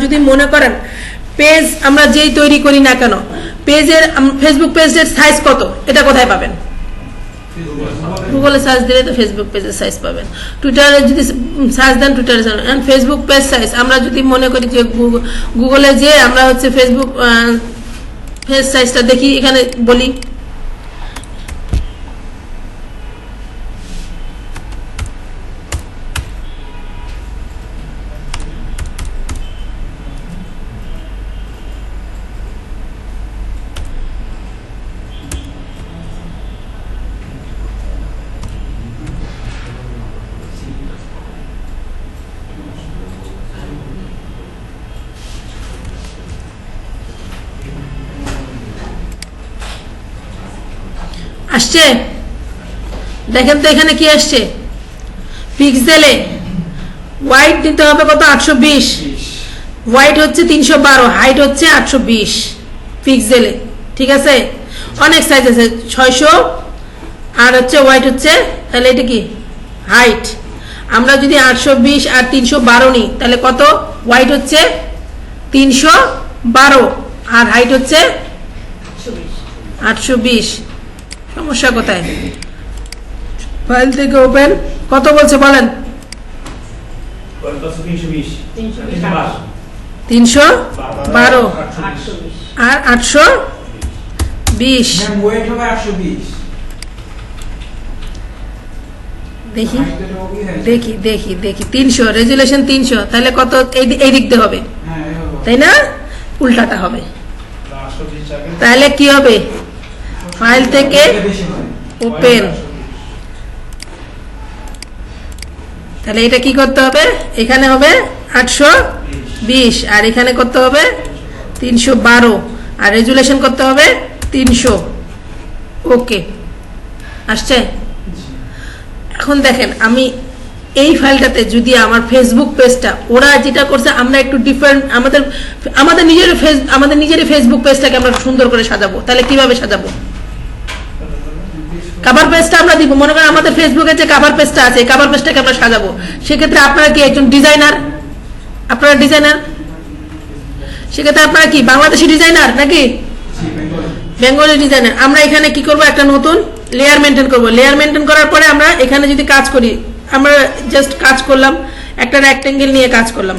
যদি মনে করেন পেজ আমরা যেই তৈরি করি না কেন, পেজের ফেসবুক পেজের সাইজ কত এটা কোথায় পাবেন? গুগলে সার্চ দিলে তো ফেসবুক পেজের সাইজ পাবেন। টুইটারে যদি সার্চ দেন টুইটারে ফেসবুক পেজ সাইজ, আমরা যদি মনে করি যে গুগলে যে আমরা হচ্ছে ফেসবুক পেজ সাইজটা দেখি, এখানে বলি আসছে, দেখেন তো এখানে কি আসছে, পিক্সেলে হোয়াইট নিতে হবে কত 820, হোয়াইট হচ্ছে 312, হাইট হচ্ছে 820 পিক্সেলে, ঠিক আছে। অনেক সাইজ আছে 600 আর হচ্ছে হোয়াইট হচ্ছে, তাহলে এটা কি হাইট। আমরা যদি 820 আর 312 নিই তাহলে কত, হোয়াইট হচ্ছে 312 আর হাইট হচ্ছে 820। সমস্যা কোথায়? ফাইল থেকে ওপেন, কত বলছে বলেন? 312 আর 820। দেখি দেখি দেখি দেখি 300, রেজুলেশন 300, তাহলে কত এই দিক দিয়ে হবে, তাই না? উল্টাটা হবে, তাহলে কি হবে? ফাইল থেকে ওপেন, তাহলে এটা কি করতে হবে? এখানে হবে 820 আর এখানে করতে হবে 312 আর রেজুলেশন করতে হবে 300। ওকে, আসছে? এখন দেখেন আমি এই ফাইলটাতে যদি আমার ফেসবুক পেজটা, ওরা যেটা করছে আমরা একটু ডিফারেন্ট, আমাদের নিজের ফেসবুক পেজটাকে আমরা সুন্দর করে সাজাবো, তাহলে কিভাবে সাজাবো? কভার পেজটা আমরা দিব, মনে করেন আমাদের ফেসবুকে যে কভার পেজটা আছে এই কভার পেজটাকে আমরা সাজাবো। সেক্ষেত্রে আপনারা কি একজন ডিজাইনার? আপনারা ডিজাইনার, সেক্ষেত্রে আপনারা কি বাংলাদেশি ডিজাইনার নাকি বেঙ্গলি ডিজাইনার? আমরা এখানে কি করব, একটা নতুন লেয়ার মেনটেন করব। লেয়ার মেনটেন করার পরে আমরা এখানে যদি কাজ করি, আমরা জাস্ট কাজ করলাম, একটা রেক্টেঙ্গেল নিয়ে কাজ করলাম,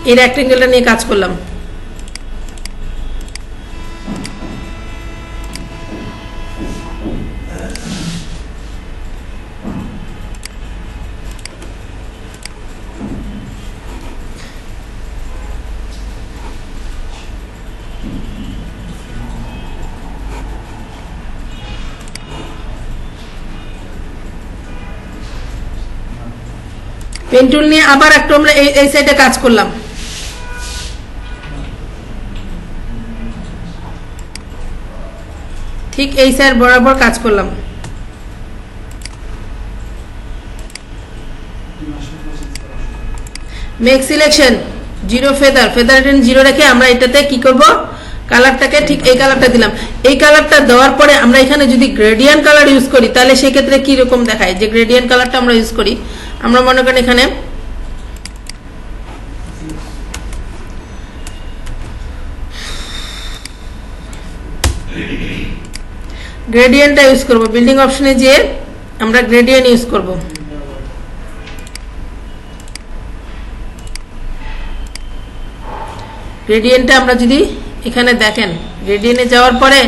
এই রেক্টেঙ্গেলটা নিয়ে কাজ করলাম। পেন টুল নিয়ে আবার একটু আমরা এই সাইডে কাজ করলাম, ঠিক এই সাইড বরাবর কাজ করলাম। Make selection, zero feather, feather zero রেখে আমরা এটাতে কি করব, কালারটাকে ঠিক এই কালারটা দিলাম। এই কালারটা দেওয়ার পরে আমরা এখানে যদি গ্রেডিয়েন্ট কালার ইউজ করি তাহলে সেক্ষেত্রে কি রকম দেখায়, যে গ্রেডিয়েন্ট কালারটা আমরা ইউজ করি, আমরা মনে করেন এখানে গ্রেডিয়েন্টটা ইউজ করব। বিল্ডিং অপশনে যে আমরা গ্রেডিয়েন্ট ইউজ করব। গ্রেডিয়েন্টে আমরা যদি এখানে দেখেন, গ্রেডিয়েন্টে যাওয়ার পরে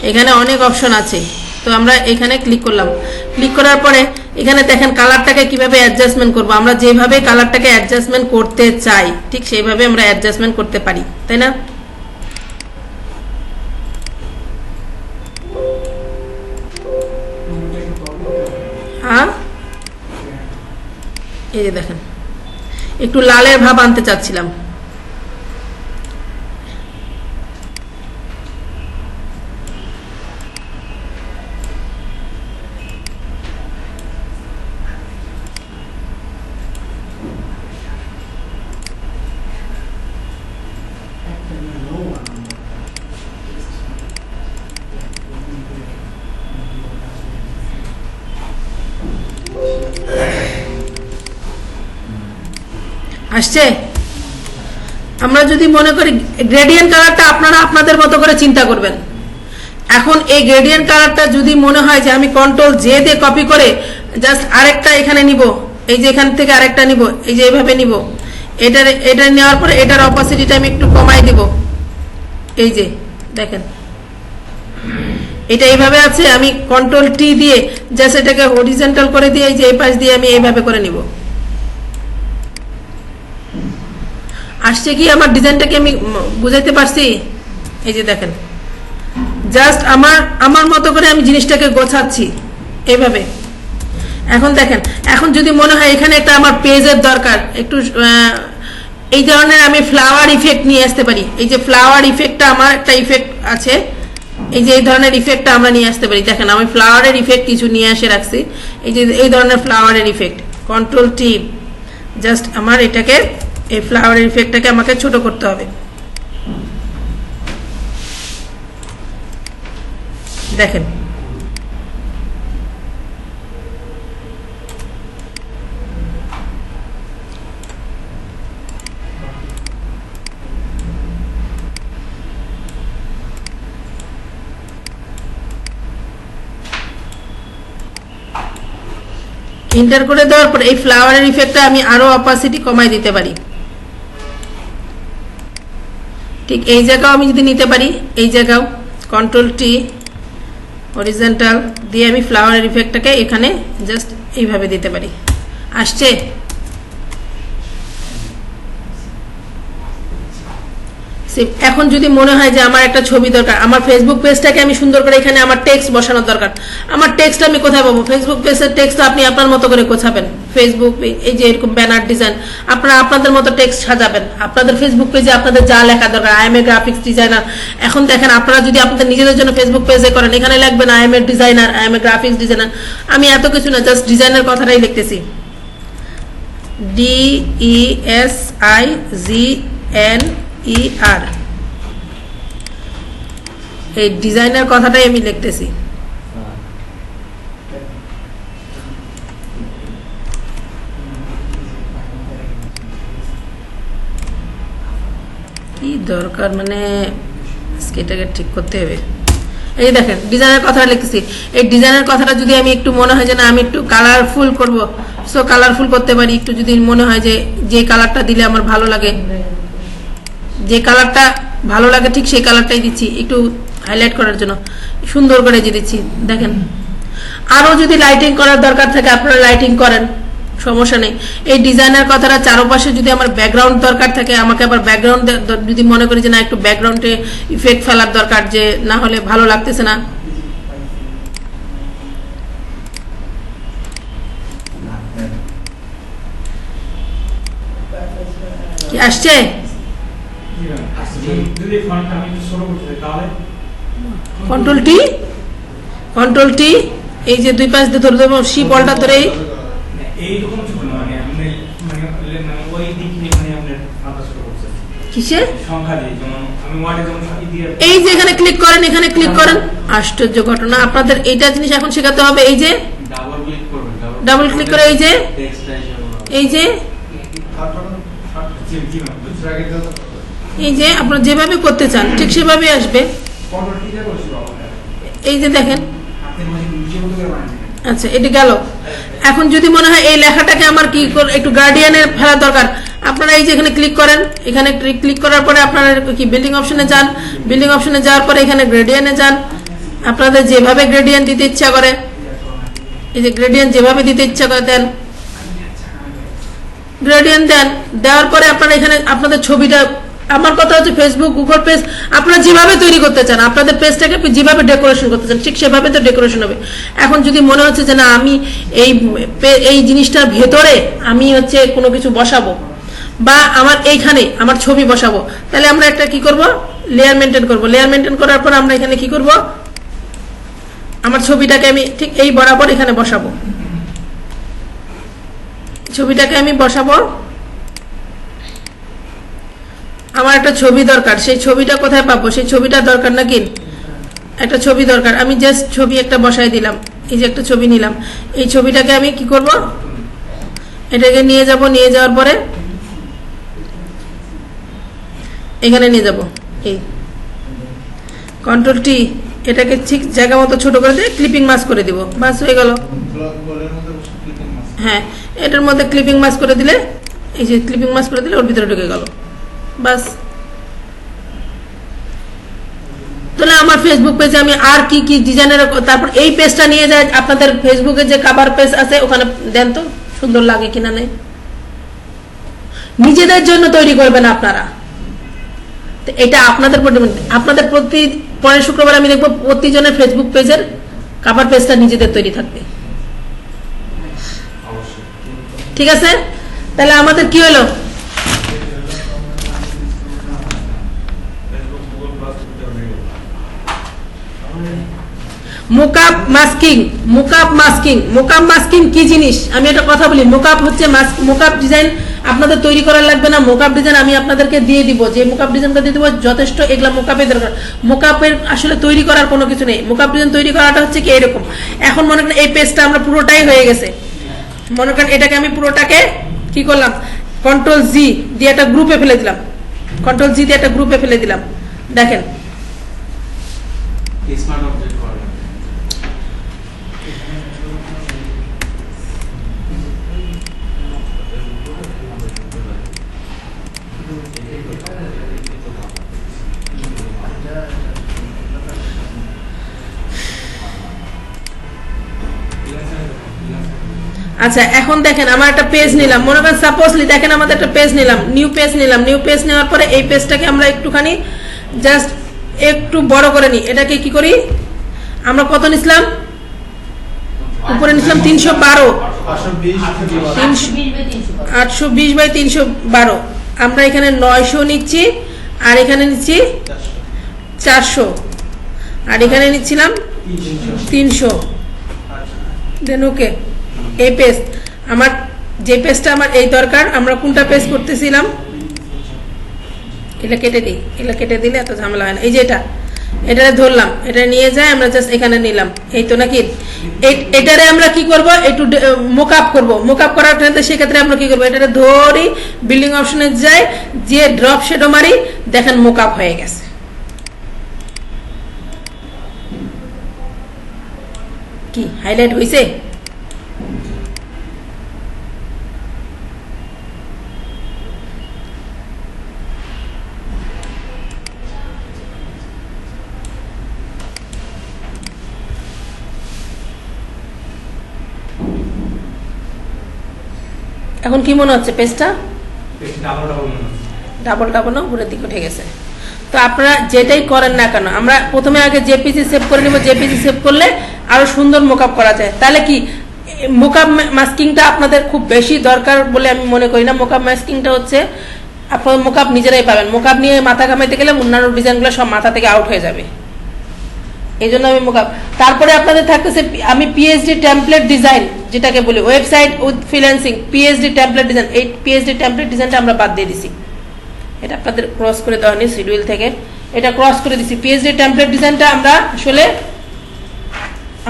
এখানে অনেক অপশন আছে, তো আমরা এখানে ক্লিক করলাম। ক্লিক করার পরে এখানে দেখেন কালারটাকে কিভাবে অ্যাডজাস্টমেন্ট করব। আমরা যেভাবে কালারটাকে অ্যাডজাস্টমেন্ট করতে চাই ঠিক সেইভাবে আমরা অ্যাডজাস্টমেন্ট করতে পারি, তাই না? হ্যাঁ, এই যে দেখেন একটু লালের ভাব আনতে চাচ্ছিলাম, আসছে? আমরা যদি মনে করি গ্রেডিয়েন্ট কালারটা আপনারা আপনাদের মতো করে চিন্তা করবেন। এখন এই গ্রেডিয়েন্ট কালারটা যদি মনে হয় যে আমি কন্ট্রোল জে দিয়ে কপি করে জাস্ট আরেকটা এখানে নিব, এই যে এখান থেকে আরেকটা নিব, এই যে এইভাবে নিব, এটা নেওয়ার পরে এটার অপাসিটিটা আমি একটু কমাই দিব। এই যে দেখেন এটা এইভাবে আছে, আমি কন্ট্রোল টি দিয়ে জাস্ট এটাকে হরিজন্টাল করে দিয়ে এই যে এই পাশ দিয়ে আমি এইভাবে করে নিব। আসছে কি আমার ডিজাইনটাকে আমি বুঝাইতে পারছি? এই যে দেখেন জাস্ট আমার মতো করে আমি জিনিসটাকে গোছাচ্ছি এইভাবে। এখন দেখেন, এখন যদি মনে হয় এখানে একটা আমার পেজের দরকার, একটু এই ধরনের আমি ফ্লাওয়ার ইফেক্ট নিয়ে আসতে পারি। এই যে ফ্লাওয়ার ইফেক্টটা আমার একটা ইফেক্ট আছে, এই যে এই ধরনের ইফেক্টটা আমরা নিয়ে আসতে পারি। দেখেন আমি ফ্লাওয়ারের ইফেক্ট কিছু নিয়ে এসে রাখছি, এই যে এই ধরনের ফ্লাওয়ারের ইফেক্ট। কন্ট্রোল টি, জাস্ট আমার এটাকে এই ফ্লাওয়ারের ইফেক্টটাকে আমাকে ছোট করতে হবে। দেখেন ইন্টার করে দেওয়ার পর এই ফ্লাওয়ারের ইফেক্টটা আমি আরো অপাসিটি কমাই দিতে পারি। ঠিক এই জায়গাও আমি যদি নিতে পারি, এই জায়গাও কন্ট্রোল টি হরিজন্টাল দিয়ে আমি ফ্লাওয়ারের ইফেক্টটাকে এখানে জাস্ট এইভাবে দিতে পারি। আসছে? এখন যদি মনে হয় যে আমার একটা ছবি দরকার, আমার ফেসবুক পেজটাকে আমি সুন্দর করে এখানে আমার টেক্সট বসানোর দরকার, আমার টেক্সট আমি কোথায় পাবো? ফেসবুক পেজের টেক্সট আপনি আপনার মতো করে গোছাবেন। ফেসবুক এই যে এরকম ব্যানার ডিজাইন আপনারা আপনাদের মতো টেক্সট সাজাবেন। আপনাদের ফেসবুক পেজে আপনাদের যা লেখা দরকার, I M A graphics designer. এখন দেখেন আপনারা যদি আপনাদের নিজেদের জন্য ফেসবুক পেজে করেন, এখানে লিখবেন I M A designer, I M A graphics designer. আমি এত কিছু না, জাস্ট ডিজাইনের কথাটাই লিখতেছি, DESIGNER, এই ডিজাইনের কথাটাই আমি লিখতেছি। কি দরকার মানে এটাকে ঠিক করতে হবে। এই দেখেন ডিজাইনের কথাটা লিখতেছি, এই ডিজাইনের কথাটা যদি আমি একটু মনে হয় যে না আমি একটু কালারফুল করব, সো কালারফুল করতে পারি। একটু যদি মনে হয় যে কালারটা দিলে আমার ভালো লাগে, যে কালারটা ভালো লাগে ঠিক সেই কালারটাই দিচ্ছি, একটু হাইলাইট করার জন্য সুন্দর করে যে দিচ্ছি। দেখেন আরো যদি লাইটিং করার দরকার থাকে আপনারা লাইটিং করেন, সমস্যা নেই। এই ডিজাইনের কথাটা চারপাশে যদি আমার ব্যাকগ্রাউন্ড দরকার থাকে, আমাকে আবার ব্যাকগ্রাউন্ড যদি মনে করি যে না একটু ব্যাকগ্রাউন্ডে ইফেক্ট ফেলার দরকার, যে না হলে ভালো লাগতেছে না, কি আসছে? কন্ট্রোল টি এই যে দুই পাশ দিয়ে ধরে দেবো, সি বলটা ধরে কিসে এই যে এখানে ক্লিক করেন, এখানে ক্লিক করেন। আশ্চর্য ঘটনা, আপনাদের এইটা জিনিস এখন শেখাতে হবে। এই যে ডাবল ক্লিক করে এই যে আপনারা যেভাবে করতে চান ঠিক সেভাবে আসবে। এই যে দেখেন, আচ্ছা এটা গেল। এখন যদি মনে হয় এই লেখাটাকে আমার কি একটু গার্ডিয়ানের ফেলা দরকার, আপনারা এই যে এখানে ক্লিক করেন, এখানে ক্লিক করার পরে আপনারা কি বিল্ডিং অপশনে যান, বিল্ডিং অপশনে যাওয়ার পরে এখানে গ্রেডিয়েন্টে যান। আপনাদের যেভাবে গ্রেডিয়েন্ট দিতে ইচ্ছা করে, এই যে গ্রেডিয়েন্ট যেভাবে দিতে ইচ্ছা করে দেন, গ্রেডিয়েন্ট দেন। দেওয়ার পরে আপনারা এখানে আপনাদের ছবিটা, আমার কথা হচ্ছে ফেসবুক গুগল পেজ আপনারা যেভাবে তৈরি করতে চান, আপনাদের পেজটাকে যেভাবে ডেকোরেশন করতে চান ঠিক সেভাবে তো ডেকোরেশন হবে। এখন যদি মনে হচ্ছে যে না আমি এই জিনিসটার ভেতরে আমি হচ্ছে কোনো কিছু বসাবো, বা আমার এইখানে আমার ছবি বসাবো, তাহলে আমরা একটা কি করব, লেয়ার মেনটেন করব। লেয়ার মেনটেন করার পর আমরা এখানে কি করব, আমার ছবিটাকে আমি ঠিক এই বরাবর এখানে বসাবো, ছবিটাকে আমি বসাবো। আমার একটা ছবি দরকার, সেই ছবিটা কোথায় পাবো? সেই ছবিটা দরকার নাকি একটা ছবি দরকার, আমি জাস্ট ছবি একটা বসাই দিলাম। এই যে একটা ছবি নিলাম, এই ছবিটাকে আমি কি করব, এটাকে নিয়ে যাব। নিয়ে যাওয়ার পরে এখানে নিয়ে যাব, এই কন্ট্রোল টি, এটাকে ঠিক জায়গা মতো ছোট করে দিয়ে ক্লিপিং মাস্ক করে দিব, বাস হয়ে গেল। হ্যাঁ, এটার মধ্যে ক্লিপিং মাস্ক করে দিলে, এই যে ক্লিপিং মাস্ক করে দিলে ওর ভিতরে ঢুকে গেল, বাস। তাহলে আমার ফেসবুক পেজে আমি আর কি কি ডিজাইনের, তারপর এই পেজটা নিয়ে যায় আপনাদের ফেসবুকে যে কভার পেজ আছে ওখানে দেন তো, সুন্দর লাগে কিনা নেই। নিজেদের জন্য তৈরি করবেন আপনারা, এটা আপনাদের আপনাদের প্রতি পরের শুক্রবার আমি দেখবো প্রতিজনের ফেসবুক পেজের কভার পেজটা নিজেদের তৈরি থাকবে, ঠিক আছে? তাহলে আমাদের কি হলো, mockup masking. Mockup masking, mockup masking কি জিনিস আমি একটা কথা বলি। মোকআপ হচ্ছে মোকআপ ডিজাইন আপনাদের তৈরি করা লাগবে না। মোকআপ ডিজাইন আমি আপনাদেরকে দিয়ে দিব, যে মোকআপ ডিজাইনটা দিয়ে দিব যথেষ্ট, এগুলা মোকআপের দরকার। মোকআপের আসলে তৈরি করার কোনো কিছু নেই। মোকআপ ডিজাইন তৈরি করাটা হচ্ছে কি এরকম। এখন মনে করেন এই পেজটা আমরা পুরোটাই হয়ে গেছে, মনে করেন এটাকে আমি পুরোটাকে কি করলাম, কন্ট্রোল জি দিয়ে একটা গ্রুপে ফেলে দিলাম, কন্ট্রোল জি দিয়ে একটা গ্রুপে ফেলে দিলাম। দেখেন স্মার্ট অবজেক্ট করে আচ্ছা, এখন দেখেন আমার একটা পেজ নিলাম, মনে করেন সাপোজলি দেখেন আমাদের একটা পেজ নিলাম, নিউ পেজ নিলাম। নিউ পেজ নেওয়ার পরে এই পেজটাকে আমরা একটুখানি জাস্ট একটু বড় করে নিই। এটাকে কি করি, আমরা কত নিছিলাম, উপরে নিছিলাম 312, 820 বাই 312। আমরা এখানে 900 নিচ্ছি, আর এখানে নিচ্ছি 400, আর এখানে নিচ্ছিলাম 300। দেন ওকে, এই পেজ আমার, যে পেজটা আমার এই দরকার, আমরা কোনটা পেজ করতেছিলাম, এটা কেটে দিই, এটা কেটে দিলে এত ঝামেলা হয় না। এই যে এটা ধরলাম, এটা নিয়ে যায় আমরা জাস্ট এখানে নিলাম, এই তো নাকি। এটারে আমরা কি করব, একটু মোকআপ করব। মোকআপ করার ক্ষেত্রে সেক্ষেত্রে আমরা কি করবো, এটারে ধরি, বিল্ডিং অপশনে যাই, যে ড্রপ শেডো মারি, দেখেন মোকআপ হয়ে গেছে। কি হাইলাইট হয়েছে? এখন কি মনে হচ্ছে পেজটা? ডাবল ডাবল না, উপরের দিকে উঠে গেছে। তো আপনারা যেটাই করেন না কেন, আমরা প্রথমে আগে জেপিজি সেভ করে নেব। জেপিজি সেভ করলে আরো সুন্দর মোকআপ করা যায়। তাহলে কি মোকআপ মাস্কিংটা আপনাদের খুব বেশি দরকার বলে আমি মনে করি না। মোকআপ মাস্কিংটা হচ্ছে আপনার মোকআপ নিজেরাই পাবেন। মোকআপ নিয়ে মাথা ঘামাইতে গেলে অন্যান্য ডিজাইনগুলো সব মাথা থেকে আউট হয়ে যাবে, এই জন্য আমি মোকআপ। তারপরে আপনাদের থাকতেছে আমি পিএইচডি টেমপ্লেট ডিজাইন, যেটাকে বলি website with freelancing PhD template design. এই পিএইচডি টেমপ্লেট ডিজাইনটা আমরা বাদ দিয়ে দিছি, এটা আপনাদের ক্রস করে দেওয়া নেই শিডিউল থেকে, এটা ক্রস করে দিছি। পিএইচডি টেমপ্লেট ডিজাইনটা আমরা আসলে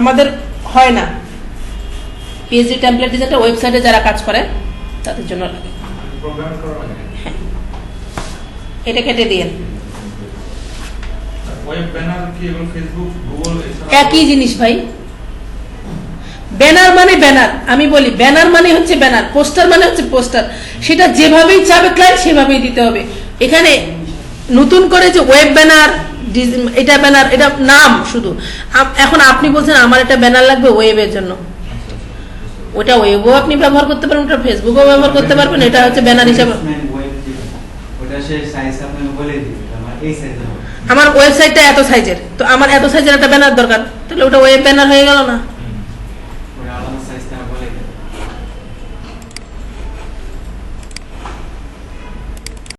আমাদের হয় না। পিএইচডি টেমপ্লেট ডিজাইনটা ওয়েবসাইটে যারা কাজ করে তাদের জন্য লাগে। হ্যাঁ, এটা কেটে দিন। একই জিনিস ভাই, ব্যানার মানে ব্যানার। আমি বলি ব্যানার মানে হচ্ছে ব্যানার, পোস্টার মানে হচ্ছে পোস্টার। সেটা যেভাবেই চাবে ক্লায়েন্ট সেভাবেই দিতে হবে। এখানে নতুন করে যে ওয়েব ব্যানার, এটা ব্যানার, এটা নাম শুধু। এখন আপনি বলছেন আমার একটা ব্যানার লাগবে ওয়েবের জন্য, ওটা ওয়েবও আপনি ব্যবহার করতে পারবেন, ওটা ফেসবুকও ব্যবহার করতে পারবেন। এটা হচ্ছে ব্যানার হিসাবে। আমার ওয়েবসাইটটা এত সাইজের, তো আমার এত সাইজের একটা ব্যানার দরকার, তাহলে ওটা ওয়েব ব্যানার হয়ে গেল না?